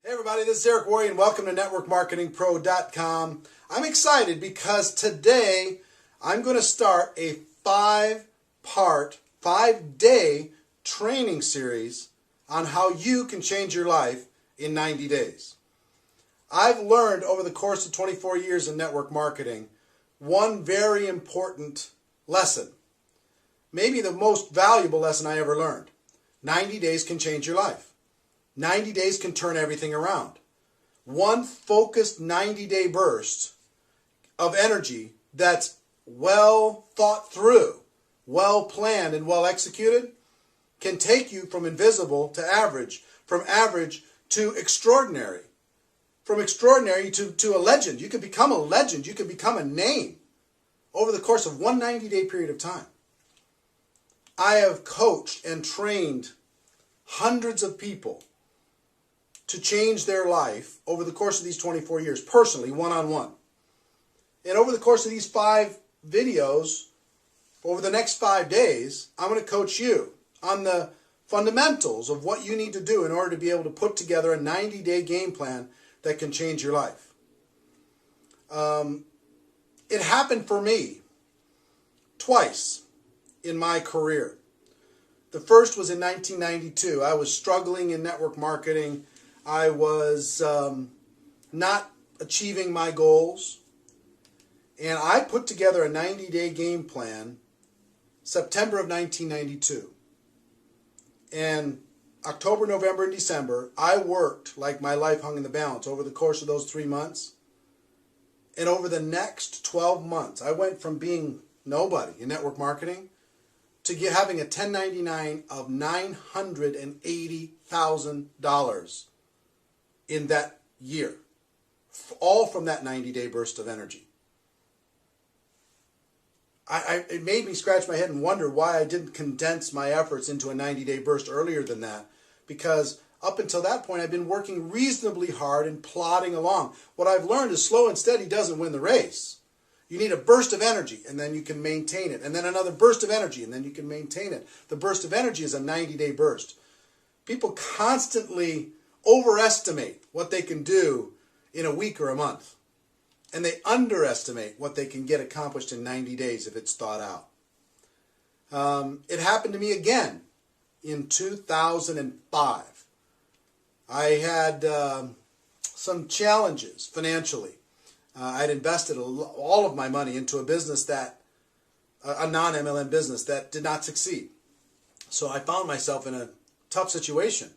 Hey everybody, this is Worre and welcome to networkmarketingpro.com. I'm excited because today I'm going to start a 5-day training series on how you can change your life in 90 days. I've learned over the course of 24 years in network marketing one very important lesson, maybe the most valuable lesson I ever learned. 90 days can change your life. 90 days can turn everything around. One focused 90-day burst of energy that's well thought through, well planned, and well executed can take you from invisible to average, from average to extraordinary, from extraordinary to a legend. You can become a legend. You can become a name over the course of one 90-day period of time. I have coached and trained hundreds of people to change their life over the course of these 24 years, personally, one-on-one. And over the course of these 5 videos, over the next 5 days, I'm going to coach you on the fundamentals of what you need to do in order to be able to put together a 90-day game plan that can change your life. It happened for me twice in my career. The first was in 1992. I was struggling in network marketing. I was not achieving my goals, and I put together a 90-day game plan September of 1992. And October, November, and December, I worked like my life hung in the balance over the course of those 3 months. And over the next 12 months, I went from being nobody in network marketing to having a 1099 of $980,000 in that year, all from that 90-day burst of energy. It made me scratch my head and wonder why I didn't condense my efforts into a 90-day burst earlier than that, because up until that point I've been working reasonably hard and plodding along. What I've learned is slow and steady doesn't win the race. You need a burst of energy, and then you can maintain it, and then another burst of energy, and then you can maintain it. The burst of energy is a 90-day burst. People constantly overestimate what they can do in a week or a month, and they underestimate what they can get accomplished in 90 days if it's thought out. It happened to me again in 2005. I had some challenges financially. I'd invested all of my money into a business a non-MLM business that did not succeed. So I found myself in a tough situation.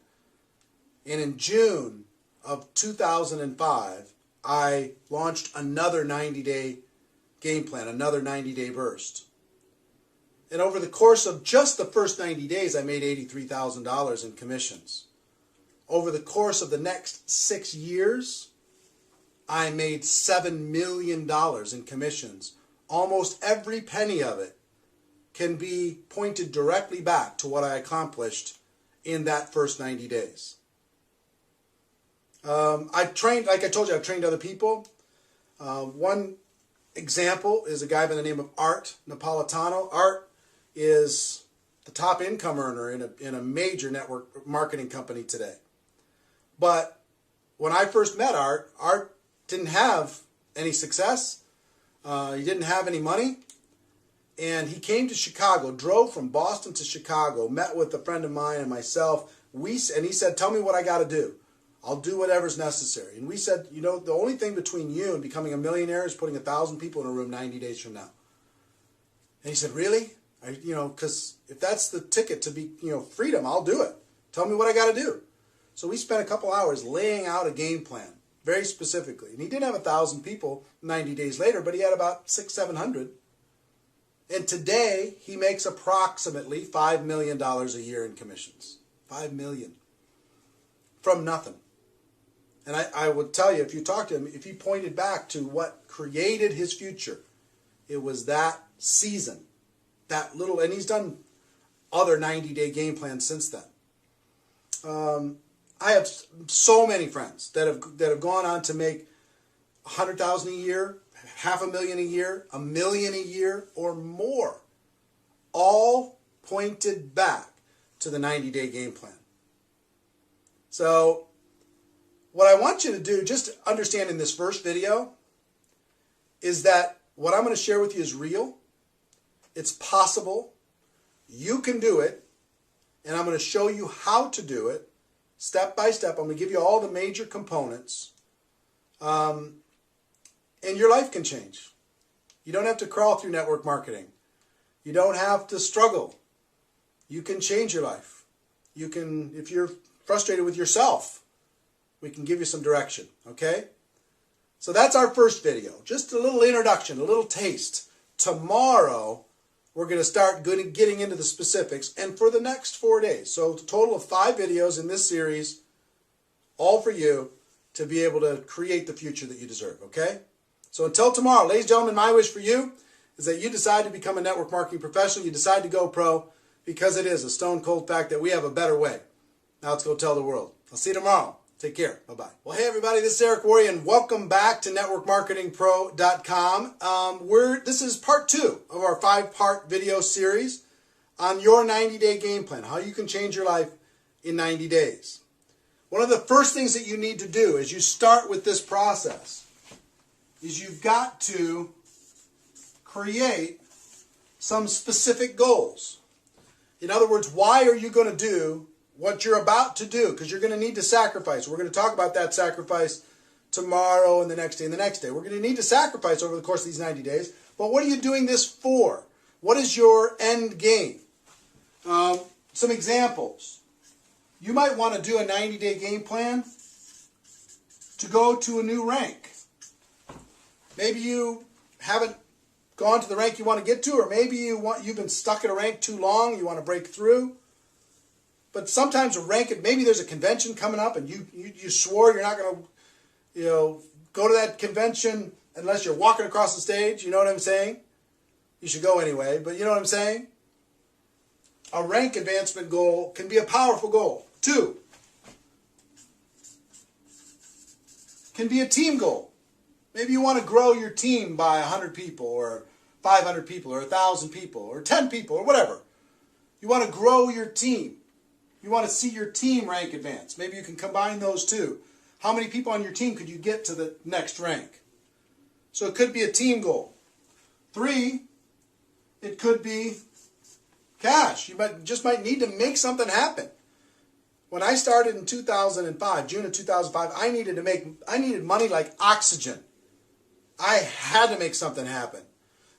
And in June of 2005, I launched another 90-day game plan, another 90-day burst. And over the course of just the first 90 days, I made $83,000 in commissions. Over the course of the next 6 years, I made $7 million in commissions. Almost every penny of it can be pointed directly back to what I accomplished in that first 90 days. I've trained, like I told you, I've trained other people. One example is a guy by the name of Art Napolitano. Art is the top income earner in a major network marketing company today. But when I first met Art didn't have any success. He didn't have any money. And he came to Chicago, drove from Boston to Chicago, met with a friend of mine and myself. And he said, tell me what I got to do. I'll do whatever's necessary. And we said, you know, the only thing between you and becoming a millionaire is putting 1,000 people in a room 90 days from now. And he said, really? Because if that's the ticket to be, freedom, I'll do it. Tell me what I got to do. So we spent a couple hours laying out a game plan, very specifically. And he didn't have 1,000 people 90 days later, but he had about 600-700. And today, he makes approximately $5 million a year in commissions. $5 million. From nothing. And I would tell you, if you talk to him, if he pointed back to what created his future, it was that season, that little, and he's done other 90-day game plans since then. I have so many friends that have gone on to make $100,000 a year, $500,000 a year, $1 million a year, or more, all pointed back to the 90-day game plan. So what I want you to do, just to understand in this first video, is that what I'm going to share with you is real. It's possible. You can do it. And I'm going to show you how to do it step by step. I'm going to give you all the major components. And your life can change. You don't have to crawl through network marketing. You don't have to struggle. You can change your life. You can, if you're frustrated with yourself, we can give you some direction, okay? So that's our first video. Just a little introduction, a little taste. Tomorrow, we're going to start getting into the specifics, and for the next 4 days. So a total of 5 videos in this series, all for you to be able to create the future that you deserve, okay? So until tomorrow, ladies and gentlemen, my wish for you is that you decide to become a network marketing professional. You decide to go pro, because it is a stone cold fact that we have a better way. Now let's go tell the world. I'll see you tomorrow. Take care. Bye-bye. Well, hey, everybody. This is Eric Worre, and welcome back to NetworkMarketingPro.com. This is part 2 of our 5-part video series on your 90-day game plan, how you can change your life in 90 days. One of the first things that you need to do as you start with this process is you've got to create some specific goals. In other words, why are you going to do what you're about to do? Because you're going to need to sacrifice. We're going to talk about that sacrifice tomorrow and the next day and the next day. We're going to need to sacrifice over the course of these 90 days. But what are you doing this for? What is your end game? Some examples. You might want to do a 90-day game plan to go to a new rank. Maybe you haven't gone to the rank you want to get to, or maybe you've been stuck at a rank too long, you want to break through. But sometimes a rank, maybe there's a convention coming up, and you swore you're not going to, go to that convention unless you're walking across the stage. You know what I'm saying? You should go anyway, but you know what I'm saying? A rank advancement goal can be a powerful goal. 2, can be a team goal. Maybe you want to grow your team by 100 people, or 500 people, or 1,000 people, or 10 people, or whatever. You want to grow your team. You want to see your team rank advance. Maybe you can combine those two. How many people on your team could you get to the next rank? So it could be a team goal. 3, it could be cash. You just might need to make something happen. When I started in 2005, June of 2005, I needed money like oxygen. I had to make something happen.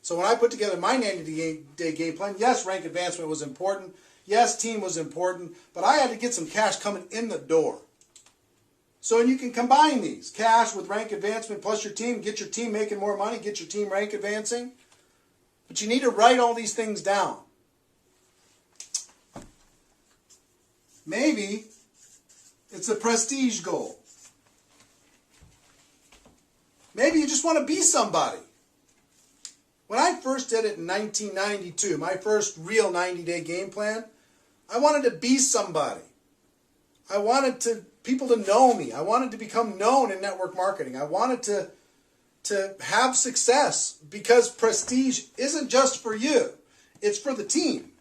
So when I put together my 90-day game plan, yes, rank advancement was important. Yes, team was important, but I had to get some cash coming in the door. So you can combine these, cash with rank advancement plus your team, get your team making more money, get your team rank advancing. But you need to write all these things down. Maybe it's a prestige goal. Maybe you just want to be somebody. When I first did it in 1992, my first real 90-day game plan, I wanted to be somebody. I wanted people to know me. I wanted to become known in network marketing. I wanted to have success, because prestige isn't just for you. It's for the team.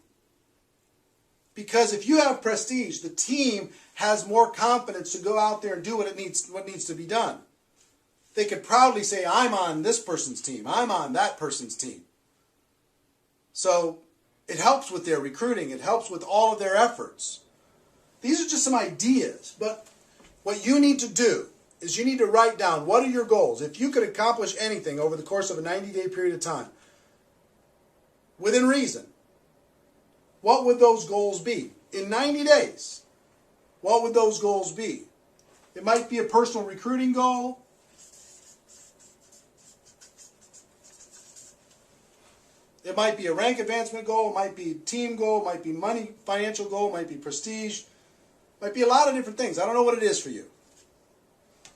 Because if you have prestige, the team has more confidence to go out there and do what needs to be done. They could proudly say, I'm on this person's team. I'm on that person's team. So it helps with their recruiting. It helps with all of their efforts. These are just some ideas. But what you need to do is you need to write down, what are your goals? If you could accomplish anything over the course of a 90-day period of time, within reason, what would those goals be? In 90 days, what would those goals be? It might be a personal recruiting goal. It might be a rank advancement goal. It might be a team goal. It might be money, financial goal. It might be prestige. It might be a lot of different things. I don't know what it is for you.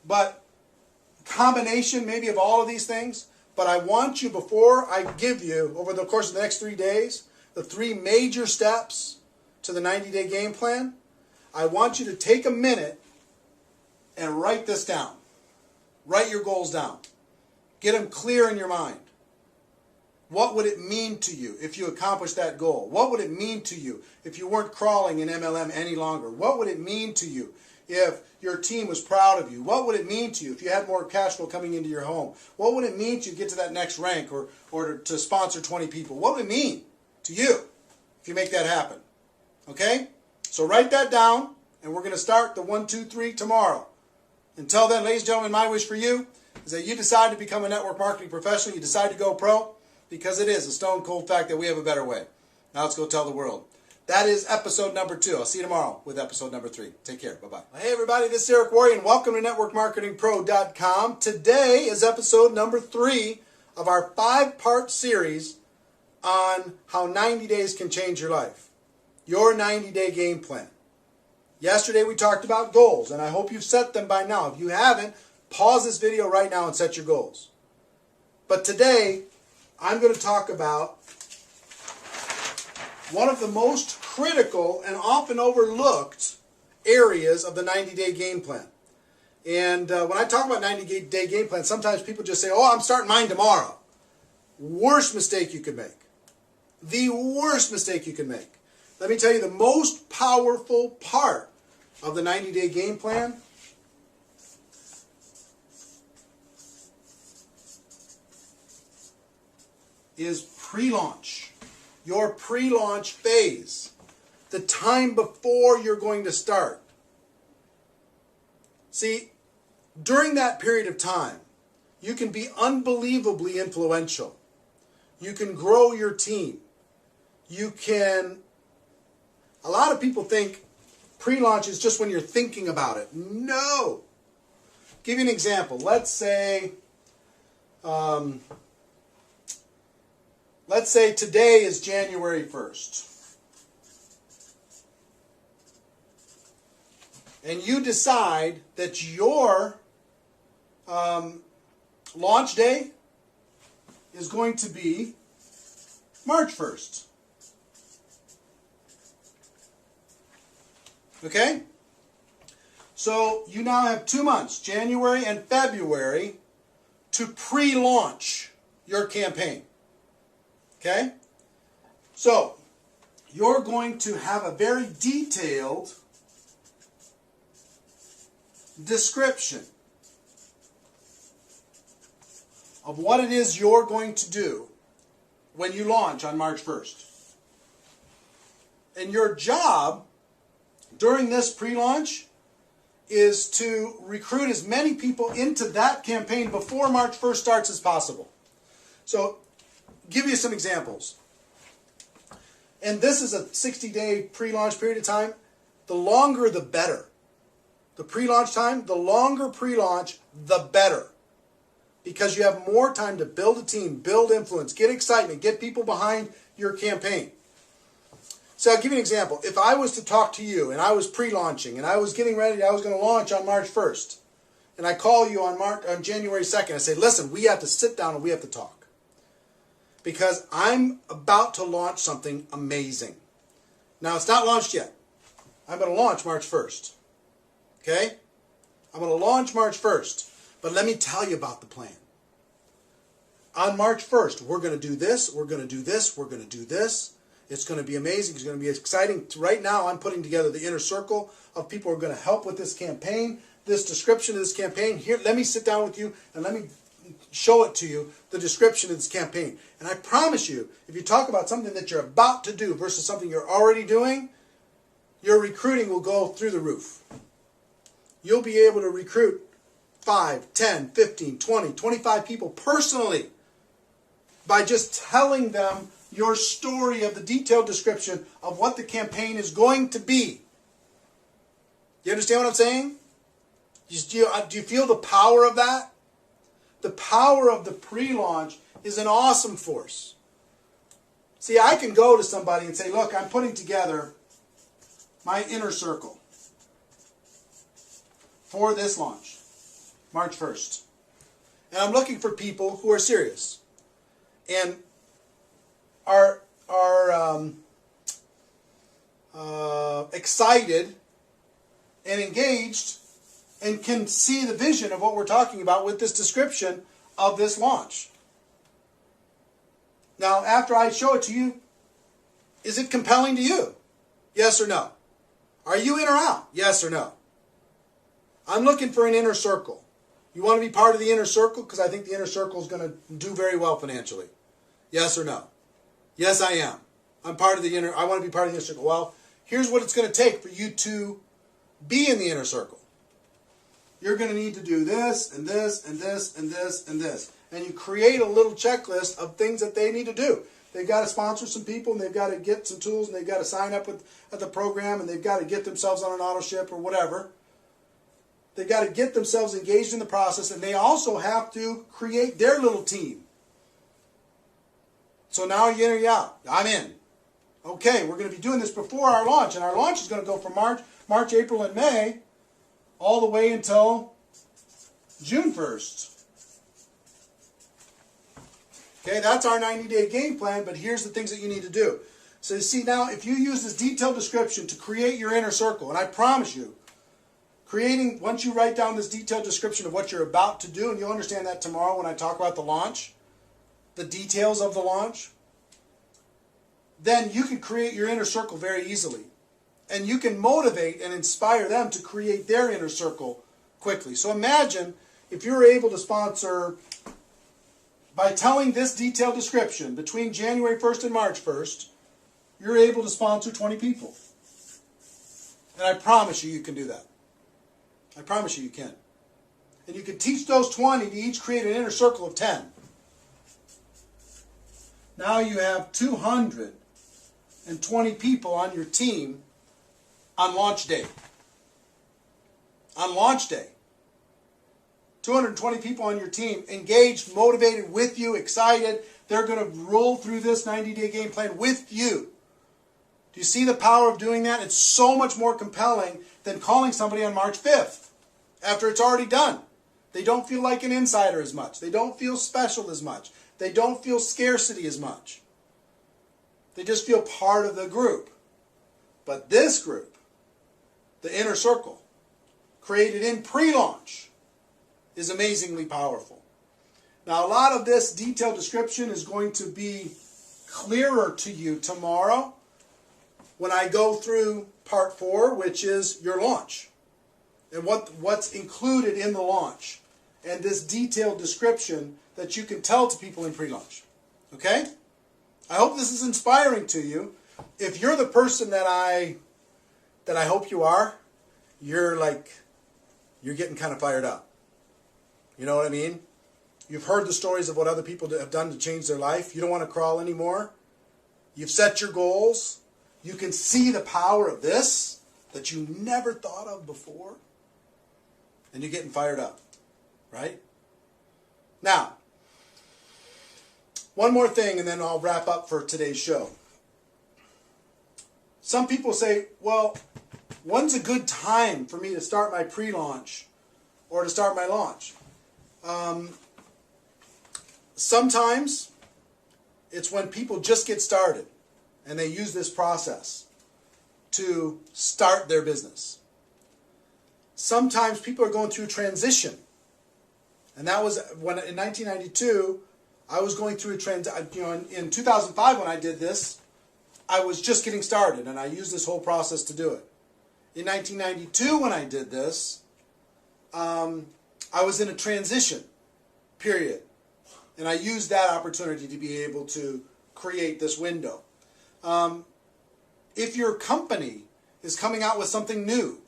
But combination maybe of all of these things. But I want you, before I give you, over the course of the next 3 days, the 3 major steps to the 90-day game plan, I want you to take a minute and write this down. Write your goals down. Get them clear in your mind. What would it mean to you if you accomplished that goal? What would it mean to you if you weren't crawling in MLM any longer? What would it mean to you if your team was proud of you? What would it mean to you if you had more cash flow coming into your home? What would it mean to you to get to that next rank or to sponsor 20 people? What would it mean to you if you make that happen? Okay? So write that down, and we're going to start the 1, 2, 3 tomorrow. Until then, ladies and gentlemen, my wish for you is that you decide to become a network marketing professional. You decide to go pro, because it is a stone cold fact that we have a better way. Now let's go tell the world. That is episode number 2. I'll see you tomorrow with episode number 3. Take care. Bye-bye. Hey, everybody. This is Eric Worre, and welcome to NetworkMarketingPro.com. Today is episode number 3 of our 5-part series on how 90 days can change your life. Your 90-day game plan. Yesterday we talked about goals, and I hope you've set them by now. If you haven't, pause this video right now and set your goals. But today, I'm going to talk about one of the most critical and often overlooked areas of the 90-day game plan. And when I talk about 90-day game plan, sometimes people just say, oh, I'm starting mine tomorrow. Worst mistake you could make. The worst mistake you can make. Let me tell you, the most powerful part of the 90-day game plan is pre-launch. Your pre-launch phase. The time before you're going to start. See, during that period of time, you can be unbelievably influential. You can grow your team. You can... A lot of people think pre-launch is just when you're thinking about it. No! Give you an example. Let's say today is January 1st. And you decide that your launch day is going to be March 1st. Okay? So you now have 2 months, January and February, to pre-launch your campaign. Okay? So you're going to have a very detailed description of what it is you're going to do when you launch on March 1st. And your job during this pre-launch is to recruit as many people into that campaign before March 1st starts as possible. So, give you some examples. And this is a 60-day pre-launch period of time. The longer, the better. The pre-launch time, the longer pre-launch, the better. Because you have more time to build a team, build influence, get excitement, get people behind your campaign. So I'll give you an example. If I was to talk to you and I was pre-launching and I was getting ready, I was going to launch on March 1st, and I call you on January 2nd, I say, listen, we have to sit down and we have to talk. Because I'm about to launch something amazing. Now, it's not launched yet. I'm going to launch March 1st. Okay? I'm going to launch March 1st. But let me tell you about the plan. On March 1st, we're going to do this, we're going to do this, we're going to do this. It's going to be amazing. It's going to be exciting. Right now, I'm putting together the inner circle of people who are going to help with this campaign, this description of this campaign. Here, let me sit down with you and let me show it to you, the description of this campaign. And I promise you, if you talk about something that you're about to do versus something you're already doing, your recruiting will go through the roof. You'll be able to recruit 5, 10, 15, 20, 25 people personally by just telling them your story of the detailed description of what the campaign is going to be. You understand what I'm saying? Do you feel the power of that? The power of the pre-launch is an awesome force. See, I can go to somebody and say, look, I'm putting together my inner circle for this launch, March 1st. And I'm looking for people who are serious and are excited and engaged and can see the vision of what we're talking about with this description of this launch. Now, after I show it to you, is it compelling to you? Yes or no? Are you in or out? Yes or no? I'm looking for an inner circle. You want to be part of the inner circle? Because I think the inner circle is going to do very well financially. Yes or no? Yes, I am. I want to be part of the inner circle. Well, here's what it's going to take for you to be in the inner circle. You're going to need to do this and this and this and this and this. And you create a little checklist of things that they need to do. They've got to sponsor some people, and they've got to get some tools, and they've got to sign up at the program, and they've got to get themselves on an auto ship or whatever. They've got to get themselves engaged in the process, and they also have to create their little team. So now are you in or you out? I'm in. Okay, we're going to be doing this before our launch, and our launch is going to go from March, April, and May, all the way until June 1st. Okay, that's our 90-day game plan, but here's the things that you need to do. So you see now, if you use this detailed description to create your inner circle, and I promise you, once you write down this detailed description of what you're about to do, and you'll understand that tomorrow when I talk about the launch, the details of the launch, then you can create your inner circle very easily. And you can motivate and inspire them to create their inner circle quickly. So imagine if you're able to sponsor, by telling this detailed description, between January 1st and March 1st, you're able to sponsor 20 people. And I promise you, you can do that. I promise you can. And you can teach those 20 to each create an inner circle of 10. Now you have 220 people on your team on launch day. On launch day. 220 people on your team engaged, motivated with you, excited. They're going to roll through this 90-day game plan with you. Do you see the power of doing that? It's so much more compelling than calling somebody on March 5th after it's already done. They don't feel like an insider as much. They don't feel special as much. They don't feel scarcity as much. They just feel part of the group. But this group, the inner circle, created in pre-launch, is amazingly powerful. Now, a lot of this detailed description is going to be clearer to you tomorrow when I go through part 4, which is your launch, and what's included in the launch, and this detailed description that you can tell to people in pre-launch. Okay? I hope this is inspiring to you. If you're the person that I hope you are, you're getting kind of fired up. You know what I mean? You've heard the stories of what other people have done to change their life. You don't want to crawl anymore. You've set your goals. You can see the power of this that you never thought of before. And you're getting fired up. Right? Now, one more thing and then I'll wrap up for today's show. Some people say, well, when's a good time for me to start my pre-launch or to start my launch? Sometimes it's when people just get started and they use this process to start their business. Sometimes people are going through transition. And that was when in 1992, I was going through a transition. In 2005 when I did this, I was just getting started and I used this whole process to do it. In 1992 when I did this, I was in a transition period. And I used that opportunity to be able to create this window. If your company is coming out with something new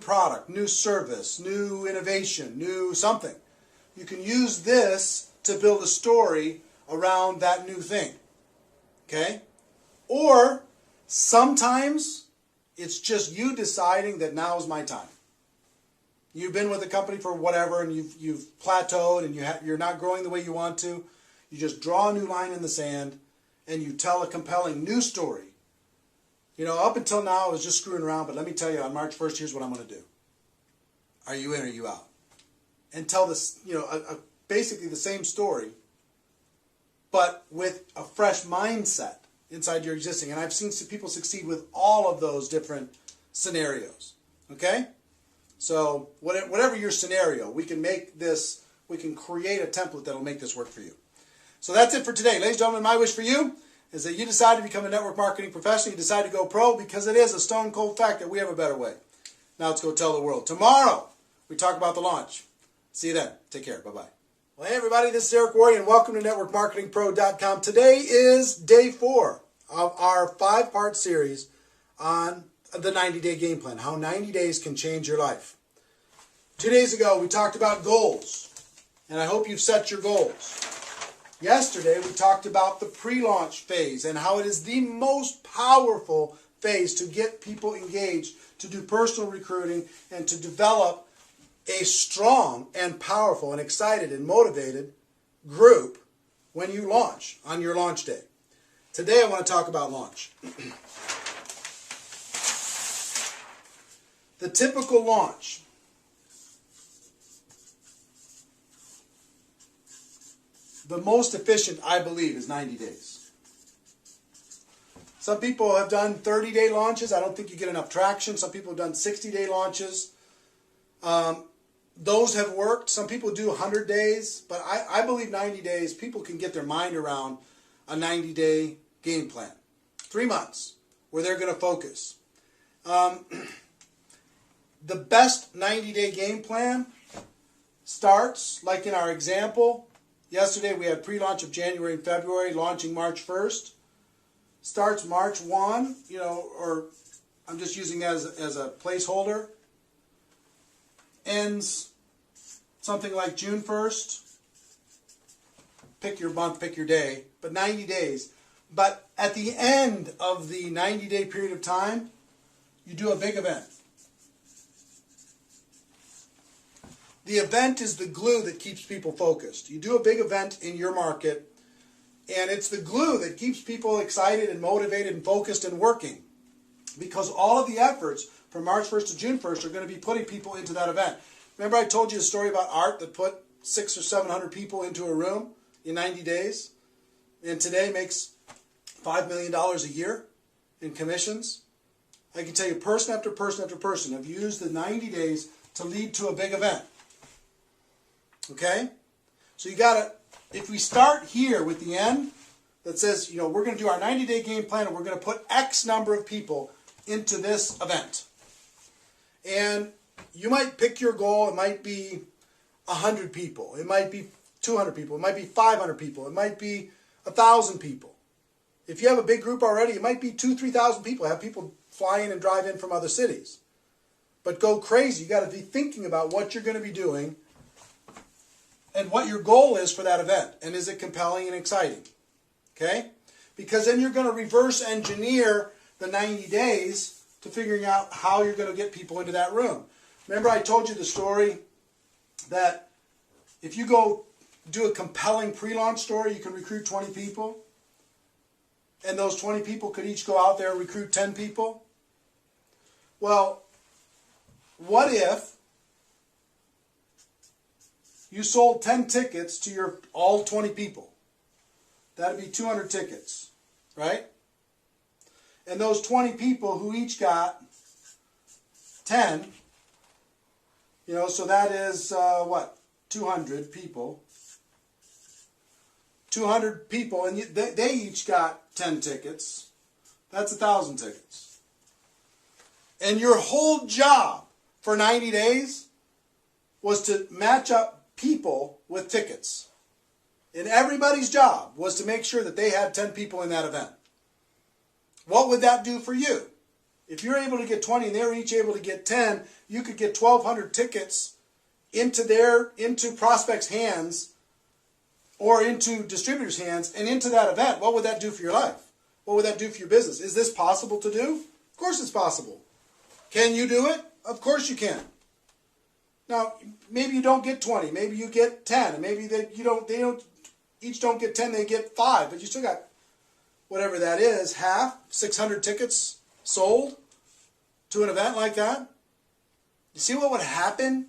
product, new service, new innovation, new something, you can use this to build a story around that new thing. Okay? Or sometimes it's just you deciding that now is my time. You've been with a company for whatever and you've plateaued and you're not growing the way you want to. You just draw a new line in the sand and you tell a compelling new story. Up until now I was just screwing around, but let me tell you, on March 1st, here's what I'm going to do. Are you in or are you out? And tell this, basically the same story, but with a fresh mindset inside your existing. And I've seen people succeed with all of those different scenarios. Okay? So whatever your scenario, we can create a template that will make this work for you. So that's it for today. Ladies and gentlemen, my wish for you is that you decide to become a network marketing professional. You decide to go pro, because it is a stone cold fact that we have a better way. Now let's go tell the world. Tomorrow, we talk about the launch. See you then. Take care. Bye-bye. Well, hey, everybody. This is Eric Worre, and welcome to NetworkMarketingPro.com. Today is day 4 of our 5-part series on the 90-day game plan, how 90 days can change your life. 2 days ago, we talked about goals, and I hope you've set your goals. Yesterday, we talked about the pre-launch phase and how it is the most powerful phase to get people engaged, to do personal recruiting, and to develop a strong and powerful and excited and motivated group when you launch on your launch day. Today, I want to talk about launch. The typical launch. The most efficient, I believe, is 90 days. Some people have done 30-day launches. I don't think you get enough traction. Some people have done 60-day launches. Those have worked. Some people do 100 days. But I believe 90 days, people can get their mind around a 90-day game plan. 3 months where they're going to focus. The best 90-day game plan starts, like in our example, yesterday we had pre-launch of January and February, launching March 1st. Starts March 1, or I'm just using that as a placeholder. Ends something like June 1st. Pick your month, pick your day, but 90 days. But at the end of the 90-day period of time, you do a big event. The event is the glue that keeps people focused. You do a big event in your market, and it's the glue that keeps people excited and motivated and focused and working. Because all of the efforts from March 1st to June 1st are going to be putting people into that event. Remember I told you a story about Art that put 600 or 700 people into a room in 90 days? And today makes $5 million a year in commissions? I can tell you person after person after person have used the 90 days to lead to a big event. Okay? So you gotta, if we start here with the end that says, we're going to do our 90-day game plan and we're going to put X number of people into this event. And you might pick your goal. It might be 100 people. It might be 200 people. It might be 500 people. It might be 1,000 people. If you have a big group already, it might be 2,000, 3,000 people. Have people fly in and drive in from other cities. But go crazy. You got to be thinking about what you're going to be doing and what your goal is for that event. And is it compelling and exciting? Okay? Because then you're going to reverse engineer the 90 days to figuring out how you're going to get people into that room. Remember I told you the story that if you go do a compelling pre-launch story, you can recruit 20 people. And those 20 people could each go out there and recruit 10 people. Well, what if you sold 10 tickets to your all 20 people? That'd be 200 tickets, right? And those 20 people who each got 10, so that is, 200 people. 200 people, and they each got 10 tickets. That's 1,000 tickets. And your whole job for 90 days was to match up people with tickets. And everybody's job was to make sure that they had 10 people in that event. What would that do for you? If you're able to get 20 and they're each able to get 10, you could get 1,200 tickets into prospects' hands or into distributors' hands and into that event. What would that do for your life? What would that do for your business? Is this possible to do? Of course it's possible. Can you do it? Of course you can. Now, maybe you don't get 20, maybe you get 10, and maybe they each don't get 10, they get 5, but you still got whatever that is, half, 600 tickets sold to an event like that. You see what would happen?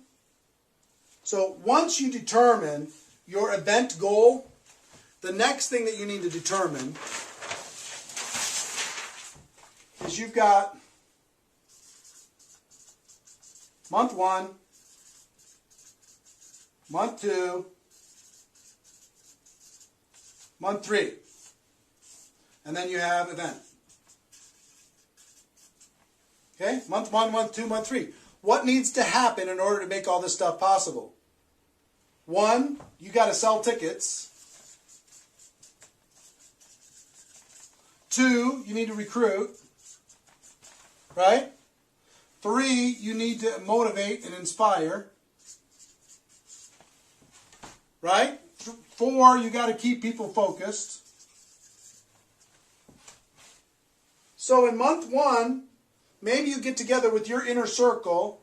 So once you determine your event goal, the next thing that you need to determine is you've got month 1, month 2, Month 3. And then you have event. Okay? Month 1, month 2, month 3. What needs to happen in order to make all this stuff possible? 1, you got to sell tickets. 2, you need to recruit. Right? 3, you need to motivate and inspire. Right? 4, you got to keep people focused. So in month 1, maybe you get together with your inner circle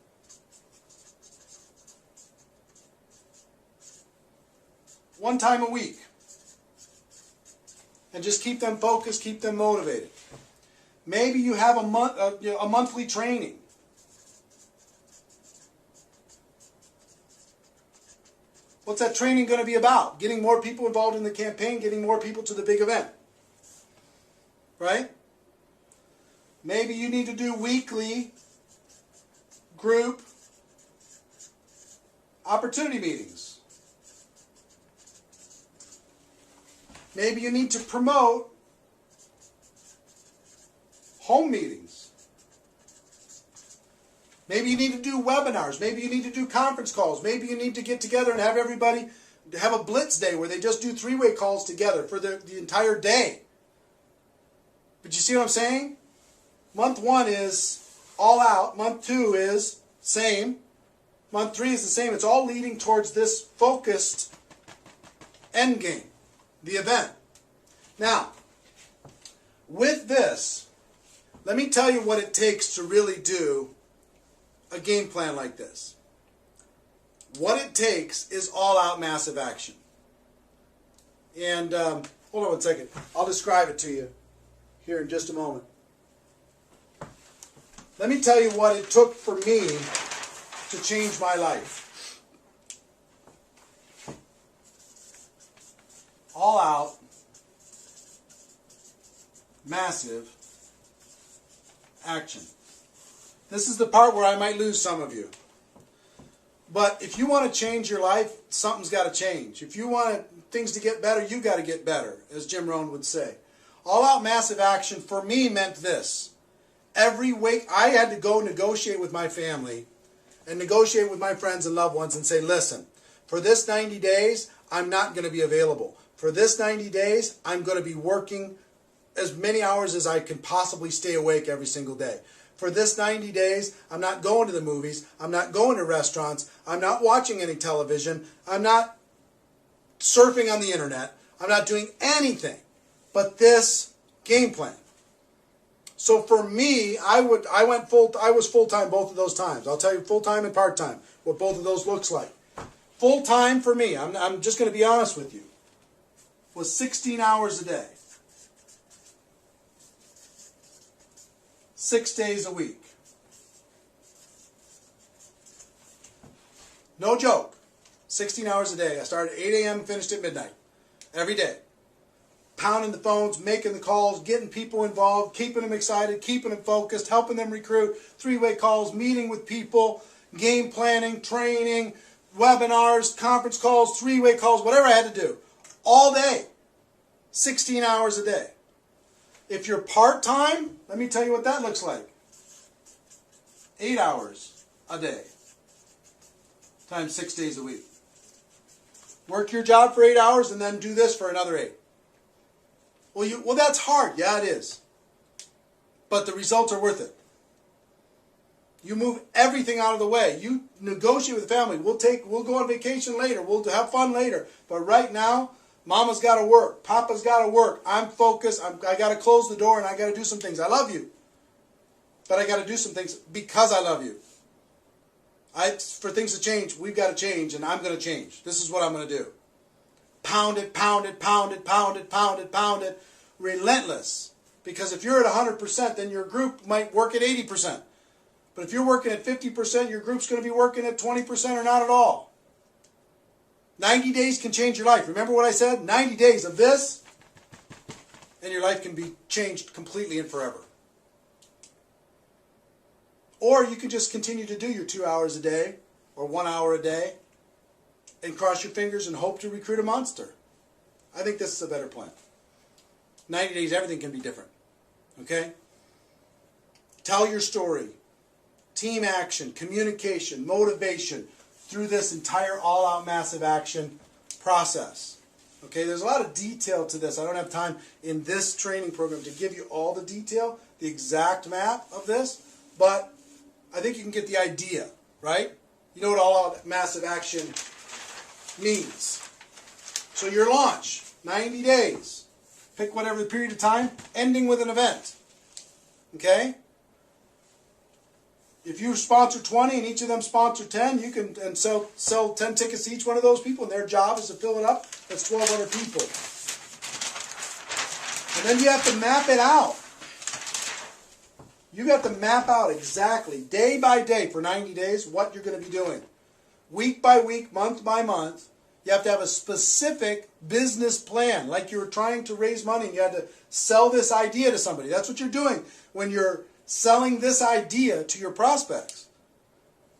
one time a week. And just keep them focused, keep them motivated. Maybe you have a monthly training. What's that training going to be about? Getting more people involved in the campaign, getting more people to the big event. Right? Maybe you need to do weekly group opportunity meetings. Maybe you need to promote home meetings. Maybe you need to do webinars. Maybe you need to do conference calls. Maybe you need to get together and have everybody have a blitz day where they just do 3-way calls together for the entire day. But you see what I'm saying? Month 1 is all out. Month 2 is same. Month 3 is the same. It's all leading towards this focused end game, the event. Now, with this, let me tell you what it takes to really do a game plan like this. What it takes is all-out massive action. And hold on one second. I'll describe it to you here in just a moment. Let me tell you what it took for me to change my life. All-out massive action. This is the part where I might lose some of you. But if you want to change your life, something's got to change. If you want things to get better, you got to get better, as Jim Rohn would say. All-out massive action for me meant this. Every week I had to go negotiate with my family and negotiate with my friends and loved ones and say, listen, for this 90 days, I'm not going to be available. For this 90 days, I'm going to be working as many hours as I can possibly stay awake every single day. For this 90 days, I'm not going to the movies. I'm not going to restaurants. I'm not watching any television. I'm not surfing on the internet. I'm not doing anything but this game plan. So for me, I was full-time both of those times. I'll tell you full-time and part-time, what both of those looks like. Full-time for me, I'm just going to be honest with you, was 16 hours a day. 6 days a week. No joke. 16 hours a day. I started at 8 a.m. and finished at midnight. Every day. Pounding the phones, making the calls, getting people involved, keeping them excited, keeping them focused, helping them recruit, 3-way calls, meeting with people, game planning, training, webinars, conference calls, 3-way calls, whatever I had to do. All day. 16 hours a day. If you're part-time, let me tell you what that looks like. 8 hours a day times 6 days a week. Work your job for 8 hours and then do this for another 8. Well, that's hard. Yeah, it is. But the results are worth it. You move everything out of the way. You negotiate with the family. We'll go on vacation later. We'll have fun later. But right now, Mama's got to work. Papa's got to work. I'm focused. I got to close the door and I got to do some things. I love you. But I got to do some things because I love you. For things to change, we've got to change and I'm going to change. This is what I'm going to do. Pound it, pound it, pound it, pound it, pound it, pound it. Relentless. Because if you're at 100%, then your group might work at 80%. But if you're working at 50%, your group's going to be working at 20% or not at all. 90 days can change your life. Remember what I said? 90 days of this, and your life can be changed completely and forever. Or you can just continue to do your 2 hours a day or 1 hour a day and cross your fingers and hope to recruit a monster. I think this is a better plan. 90 days, everything can be different. Okay? Tell your story. Team action, communication, motivation through this entire all-out massive action process. Okay, there's a lot of detail to this. I don't have time in this training program to give you all the detail, the exact map of this, but I think you can get the idea, right? You know what all-out massive action means. So your launch, 90 days. Pick whatever the period of time, ending with an event. Okay? If you sponsor 20 and each of them sponsor 10, you can sell 10 tickets to each one of those people, and their job is to fill it up. That's 1,200 people. And then you have to map it out. You have to map out exactly, day by day for 90 days, what you're going to be doing. Week by week, month by month. You have to have a specific business plan, like you were trying to raise money and you had to sell this idea to somebody. That's what you're doing when you're selling this idea to your prospects.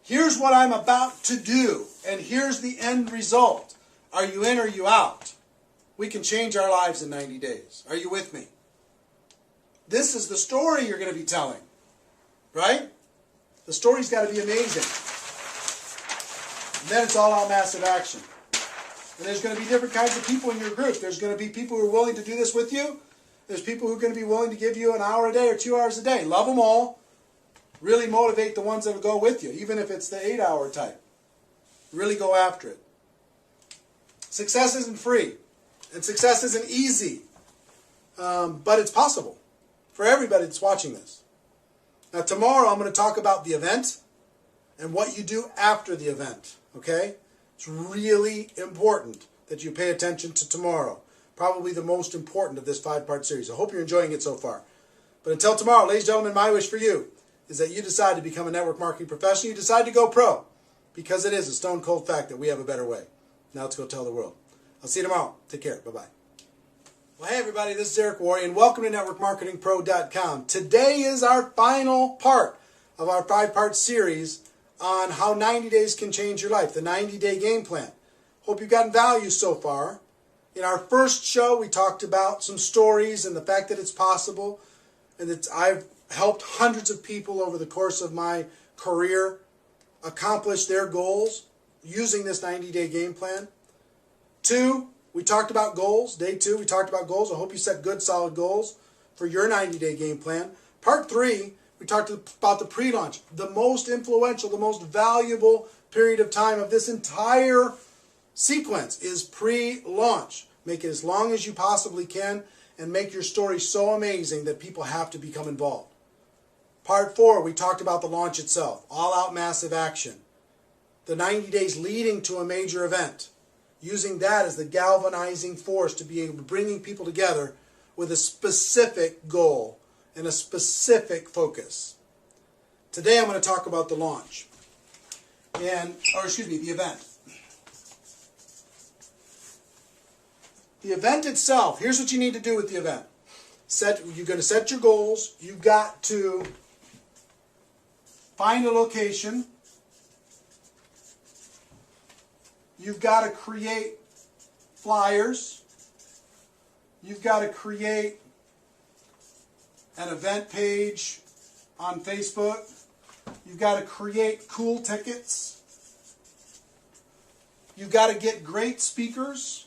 Here's what I'm about to do, and here's the end result. Are you in or are you out? We can change our lives in 90 days. Are you with me? This is the story you're going to be telling, right? The story's got to be amazing. And then it's all out massive action. And there's going to be different kinds of people in your group. There's going to be people who are willing to do this with you. There's people who are going to be willing to give you an hour a day or 2 hours a day. Love them all. Really motivate the ones that will go with you, even if it's the 8-hour type. Really go after it. Success isn't free. And success isn't easy. But it's possible for everybody that's watching this. Now tomorrow I'm going to talk about the event and what you do after the event. Okay? It's really important that you pay attention to tomorrow. Probably the most important of this 5-part series. I hope you're enjoying it so far. But until tomorrow, ladies and gentlemen, my wish for you is that you decide to become a network marketing professional. You decide to go pro. Because it is a stone cold fact that we have a better way. Now let's go tell the world. I'll see you tomorrow. Take care. Bye-bye. Well, hey everybody, this is Eric Worre, and welcome to NetworkMarketingPro.com. Today is our final part of our 5-part series on how 90 days can change your life, the 90-day game plan. Hope you've gotten value so far. In our first show, we talked about some stories and the fact that it's possible, and that I've helped hundreds of people over the course of my career accomplish their goals using this 90-day game plan. 2, we talked about goals. Day 2, we talked about goals. I hope you set good, solid goals for your 90-day game plan. Part 3, we talked about the pre-launch, the most influential, the most valuable period of time of this entire sequence is pre-launch. Make it as long as you possibly can and make your story so amazing that people have to become involved. Part 4, we talked about the launch itself, all-out massive action. The 90 days leading to a major event. Using that as the galvanizing force to be able to bringing people together with a specific goal and a specific focus. Today I'm going to talk about the launch. The event. The event itself, here's what you need to do with the event. You're going to set your goals. You've got to find a location. You've got to create flyers. You've got to create an event page on Facebook. You've got to create cool tickets. You've got to get great speakers.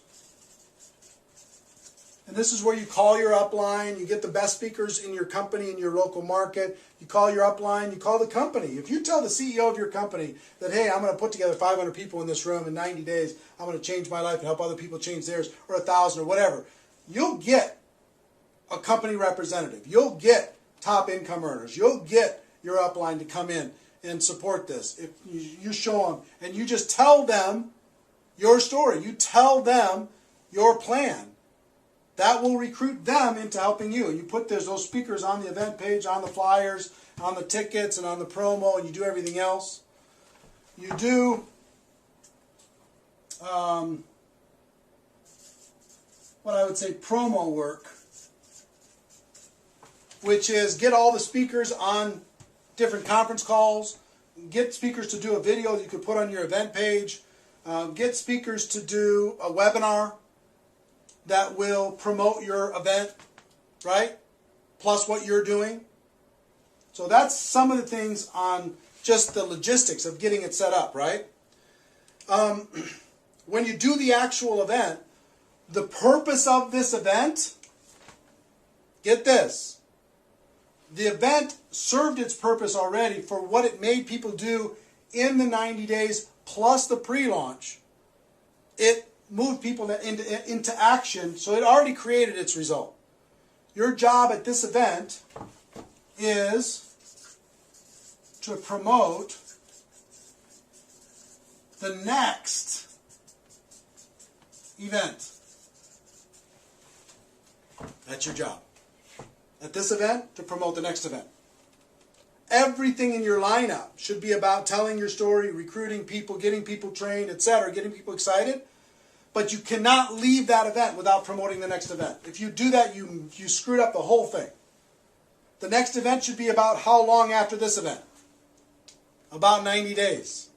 And this is where you call your upline. You get the best speakers in your company, in your local market. You call your upline. You call the company. If you tell the CEO of your company that, hey, I'm going to put together 500 people in this room in 90 days. I'm going to change my life and help other people change theirs, or 1,000 or whatever. You'll get a company representative. You'll get top income earners. You'll get your upline to come in and support this. If you show them and you just tell them your story. You tell them your plan. That will recruit them into helping you. And you put those speakers on the event page, on the flyers, on the tickets, and on the promo, and you do everything else. You do what I would say promo work, which is get all the speakers on different conference calls, get speakers to do a video that you could put on your event page, get speakers to do a webinar, that will promote your event, right? Plus what you're doing. So that's some of the things on just the logistics of getting it set up, right? When you do the actual event, the purpose of this event, get this, the event served its purpose already for what it made people do in the 90 days plus the pre-launch. It moved people into action, so it already created its result. Your job at this event is to promote the next event. That's your job. At this event, to promote the next event. Everything in your lineup should be about telling your story, recruiting people, getting people trained, etc., getting people excited. But you cannot leave that event without promoting the next event. If you do that, you screwed up the whole thing. The next event should be about how long after this event? About 90 days.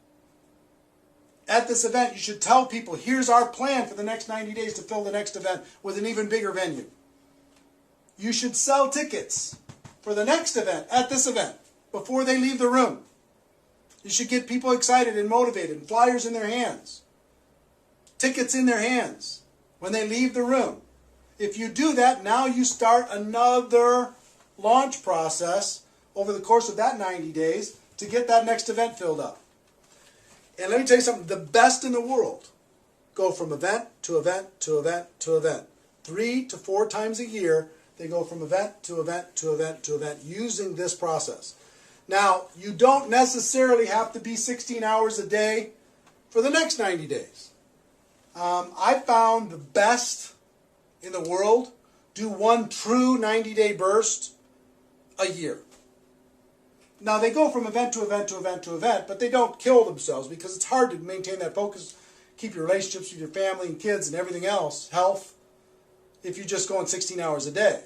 At this event, you should tell people, here's our plan for the next 90 days to fill the next event with an even bigger venue. You should sell tickets for the next event at this event before they leave the room. You should get people excited and motivated and flyers in their hands. Tickets in their hands when they leave the room. If you do that, now you start another launch process over the course of that 90 days to get that next event filled up. And let me tell you something, the best in the world go from event to event to event to event. 3 to 4 times a year, they go from event to event to event to event using this process. Now, you don't necessarily have to be 16 hours a day for the next 90 days. I found the best in the world do one true 90-day burst a year. Now, they go from event to event to event to event, but they don't kill themselves because it's hard to maintain that focus, keep your relationships with your family and kids and everything else, health, if you're just going 16 hours a day.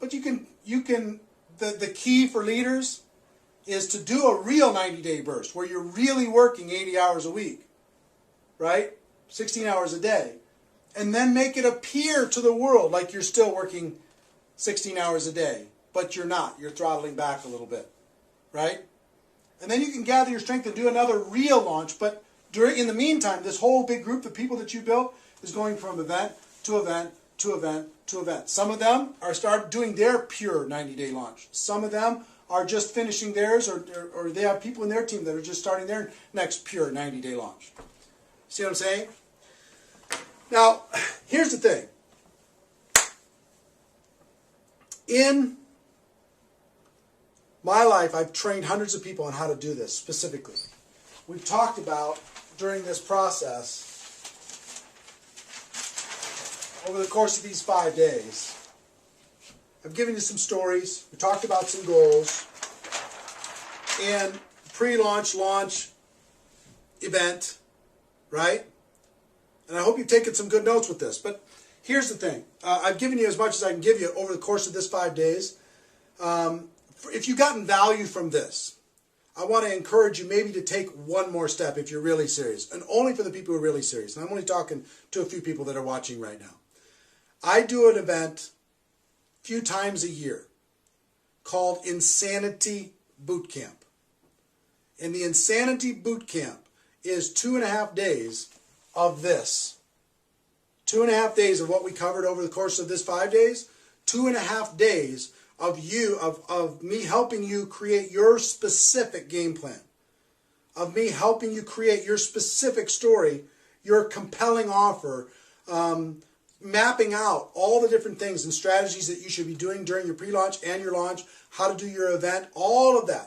But you can the key for leaders is to do a real 90-day burst where you're really working 80 hours a week, right? 16 hours a day. And then make it appear to the world like you're still working 16 hours a day, but you're not. You're throttling back a little bit, right? And then you can gather your strength and do another real launch, but in the meantime, this whole big group of people that you built is going from event to event to event to event. Some of them are start doing their pure 90-day launch. Some of them are just finishing theirs, or they have people in their team that are just starting their next pure 90-day launch. See what I'm saying? Now, here's the thing. In my life, I've trained hundreds of people on how to do this specifically. We've talked about, during this process, over the course of these 5 days, I've given you some stories. We talked about some goals. And pre-launch, launch, event, right? And I hope you've taken some good notes with this. But here's the thing. I've given you as much as I can give you over the course of this 5 days. If you've gotten value from this, I want to encourage you maybe to take one more step if you're really serious. And only for the people who are really serious. And I'm only talking to a few people that are watching right now. I do an event a few times a year called Insanity Boot Camp. And the Insanity Boot Camp is 2.5 days of this. 2.5 days of what we covered over the course of this 5 days. 2.5 days of me helping you create your specific game plan. Of me helping you create your specific story, your compelling offer, mapping out all the different things and strategies that you should be doing during your pre-launch and your launch, how to do your event, all of that.